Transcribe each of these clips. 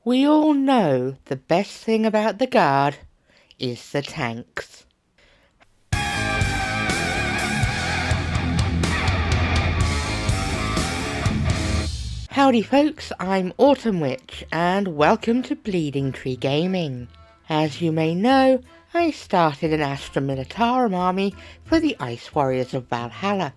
We all know the best thing about the Guard is the tanks. Howdy folks, I'm Autumn Witch and welcome to Bleeding Tree Gaming. As you may know, I started an Astra Militarum army for the Ice Warriors of Valhalla.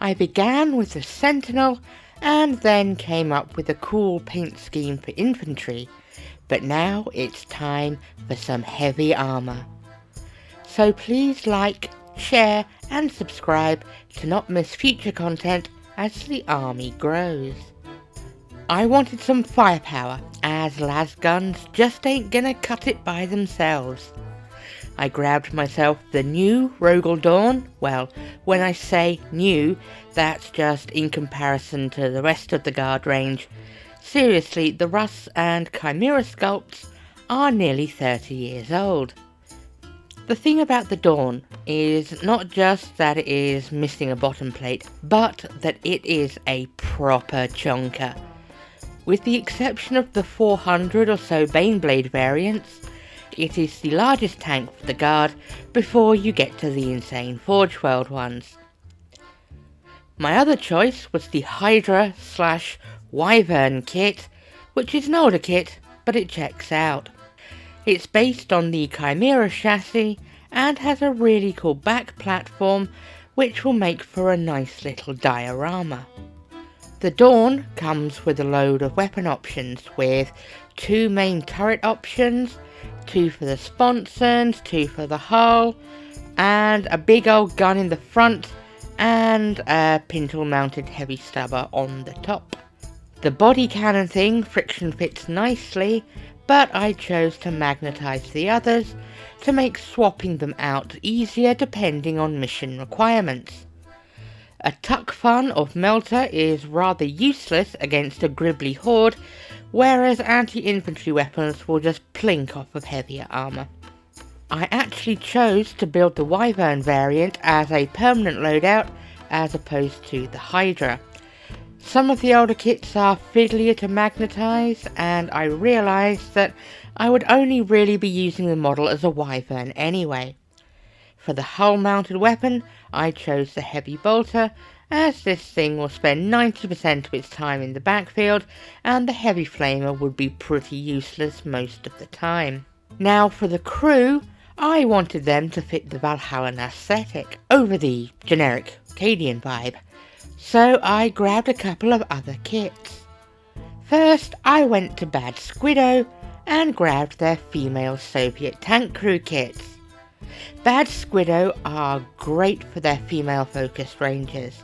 I began with the Sentinel and then came up with a cool paint scheme for infantry, but now it's time for some heavy armour. So please like, share and subscribe to not miss future content as the army grows. I wanted some firepower, as las guns just ain't gonna cut it by themselves. I grabbed myself the new Rogel Dawn. Well, when I say new, that's just in comparison to the rest of the Guard range. Seriously, the Russ and Chimera sculpts are nearly 30 years old. The thing about the Dawn is not just that it is missing a bottom plate, but that it is a proper chonker. With the exception of the 400 or so Baneblade variants, it is the largest tank for the Guard before you get to the insane Forge World ones. My other choice was the Hydra/Wyvern kit, which is an older kit, but it checks out. It's based on the Chimera chassis and has a really cool back platform which will make for a nice little diorama. The Dawn comes with a load of weapon options with 2 main turret options, 2 for the sponsons, 2 for the hull, and a big old gun in the front and a pintle mounted heavy stubber on the top. The body cannon thing friction fits nicely, but I chose to magnetize the others to make swapping them out easier depending on mission requirements. A tuck fun of Melter is rather useless against a gribbly horde, whereas anti-infantry weapons will just plink off of heavier armour. I actually chose to build the Wyvern variant as a permanent loadout as opposed to the Hydra. Some of the older kits are fiddlier to magnetise, and I realised that I would only really be using the model as a Wyvern anyway. For the hull-mounted weapon, I chose the Heavy Bolter, as this thing will spend 90% of its time in the backfield, and the Heavy Flamer would be pretty useless most of the time. Now for the crew, I wanted them to fit the Valhallan aesthetic over the generic Cadian vibe, so I grabbed a couple of other kits. First, I went to Bad Squiddo and grabbed their female Soviet tank crew kits. Bad Squiddo are great for their female-focused ranges.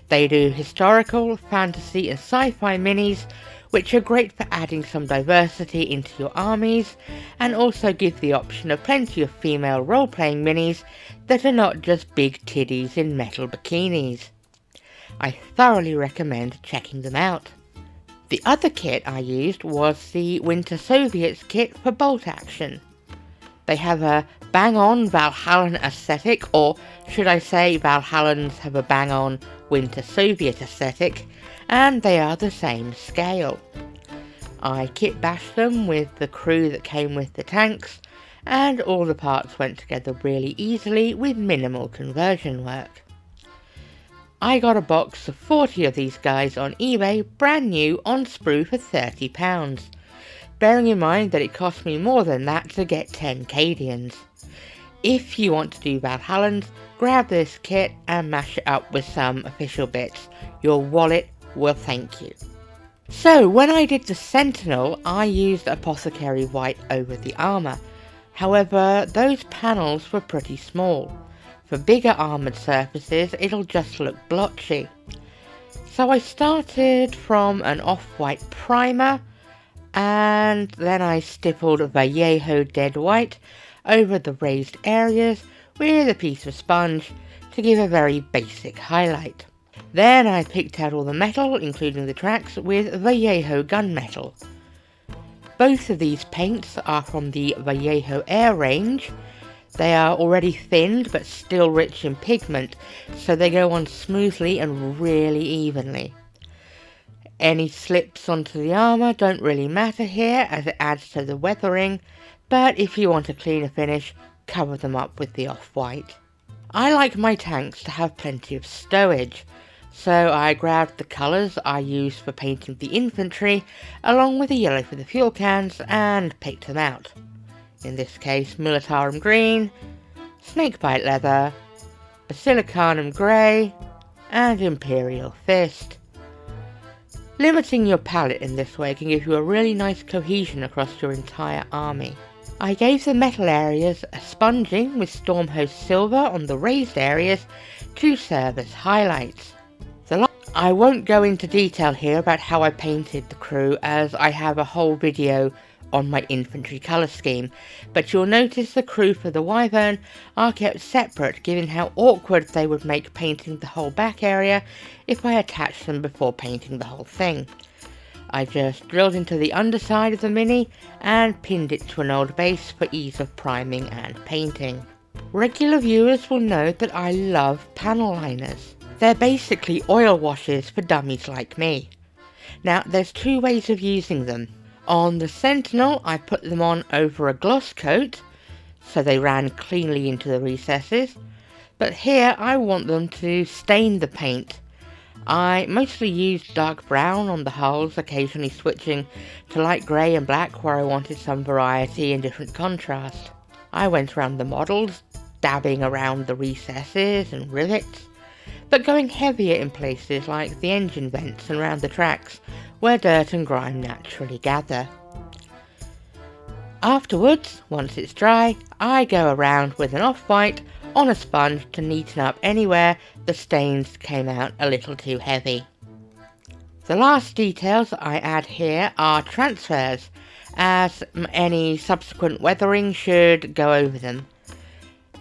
They do historical, fantasy and sci-fi minis, which are great for adding some diversity into your armies, and also give the option of plenty of female role-playing minis that are not just big tiddies in metal bikinis. I thoroughly recommend checking them out. The other kit I used was the Winter Soviets kit for bolt action. They have a bang-on Valhallan aesthetic, or should I say Valhallans have a bang-on Winter Soviet aesthetic, and they are the same scale. I kit bashed them with the crew that came with the tanks, and all the parts went together really easily with minimal conversion work. I got a box of 40 of these guys on eBay, brand new on sprue for £30. Bearing in mind that it cost me more than that to get 10 Cadians. If you want to do Valhallans, grab this kit and mash it up with some official bits. Your wallet will thank you. So when I did the Sentinel, I used Apothecary White over the armour. However, those panels were pretty small. For bigger armoured surfaces, it'll just look blotchy. So I started from an off-white primer, and then I stippled Vallejo Dead White over the raised areas with a piece of sponge to give a very basic highlight. Then I picked out all the metal, including the tracks, with Vallejo Gunmetal. Both of these paints are from the Vallejo Air range. They are already thinned but still rich in pigment, so they go on smoothly and really evenly. Any slips onto the armour don't really matter here as it adds to the weathering, but if you want a cleaner finish, cover them up with the off-white. I like my tanks to have plenty of stowage, so I grabbed the colours I used for painting the infantry along with the yellow for the fuel cans and picked them out. In this case, Militarum Green, Snakebite Leather, Basilicanum Grey and Imperial Fist. Limiting your palette in this way can give you a really nice cohesion across your entire army. I gave the metal areas a sponging with Stormhost Silver on the raised areas to serve as highlights. I won't go into detail here about how I painted the crew as I have a whole video on my infantry colour scheme, but you'll notice the crew for the Wyvern are kept separate given how awkward they would make painting the whole back area if I attached them before painting the whole thing. I just drilled into the underside of the Mini and pinned it to an old base for ease of priming and painting. Regular viewers will know that I love panel liners. They're basically oil washes for dummies like me. Now there's two ways of using them. On the Sentinel I put them on over a gloss coat so they ran cleanly into the recesses, but here I want them to stain the paint. I mostly used dark brown on the hulls, occasionally switching to light grey and black where I wanted some variety and different contrast. I went around the models, dabbing around the recesses and rivets, but going heavier in places like the engine vents and around the tracks where dirt and grime naturally gather. Afterwards, once it's dry, I go around with an off-white on a sponge to neaten up anywhere the stains came out a little too heavy. The last details I add here are transfers, as any subsequent weathering should go over them.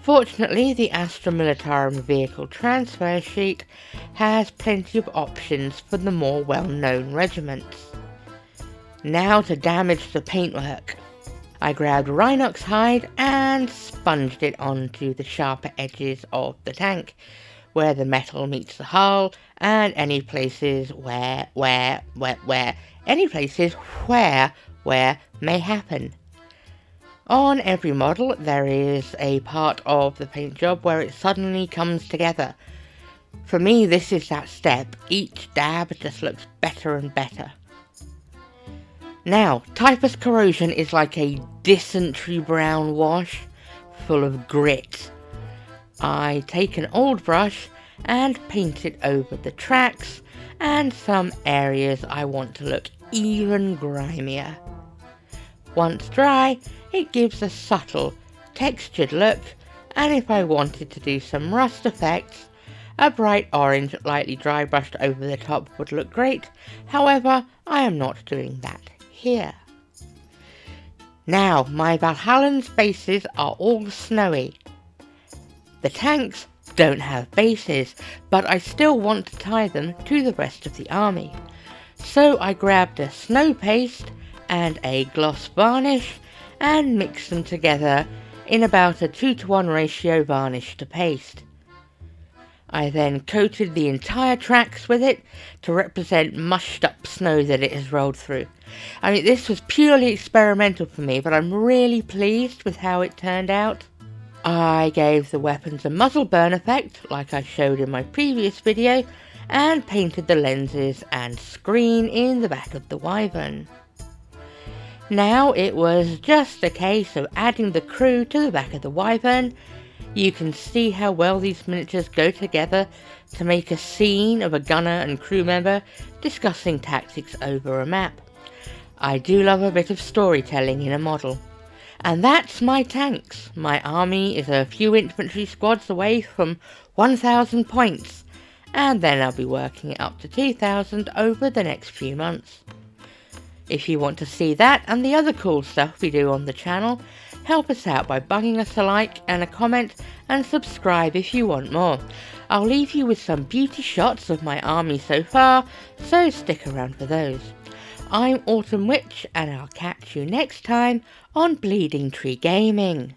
Fortunately, the Astra Militarum vehicle transfer sheet has plenty of options for the more well-known regiments. Now to damage the paintwork. I grabbed Rhinox hide and sponged it onto the sharper edges of the tank, where the metal meets the hull, and any places where may happen. On every model there is a part of the paint job where it suddenly comes together. For me this is that step. Each dab just looks better and better. Now, Typhus Corrosion is like a dysentery brown wash full of grit. I take an old brush and paint it over the tracks and some areas I want to look even grimier. Once dry, it gives a subtle, textured look, and if I wanted to do some rust effects, a bright orange lightly dry brushed over the top would look great. However, I am not doing that here. Now, my Valhallan's bases are all snowy. The tanks don't have bases, but I still want to tie them to the rest of the army. So I grabbed a snow paste and a gloss varnish and mixed them together in about a 2:1 ratio varnish to paste. I then coated the entire tracks with it to represent mushed up snow that it has rolled through. I mean, this was purely experimental for me, but I'm really pleased with how it turned out. I gave the weapons a muzzle burn effect, like I showed in my previous video, and painted the lenses and screen in the back of the Wyvern. Now it was just a case of adding the crew to the back of the Wyvern. You can see how well these miniatures go together to make a scene of a gunner and crew member discussing tactics over a map. I do love a bit of storytelling in a model. And that's my tanks. My army is a few infantry squads away from 1,000 points, and then I'll be working it up to 2,000 over the next few months. If you want to see that and the other cool stuff we do on the channel, help us out by bugging us a like and a comment, and subscribe if you want more. I'll leave you with some beauty shots of my army so far, so stick around for those. I'm Autumn Witch, and I'll catch you next time on Bleeding Tree Gaming.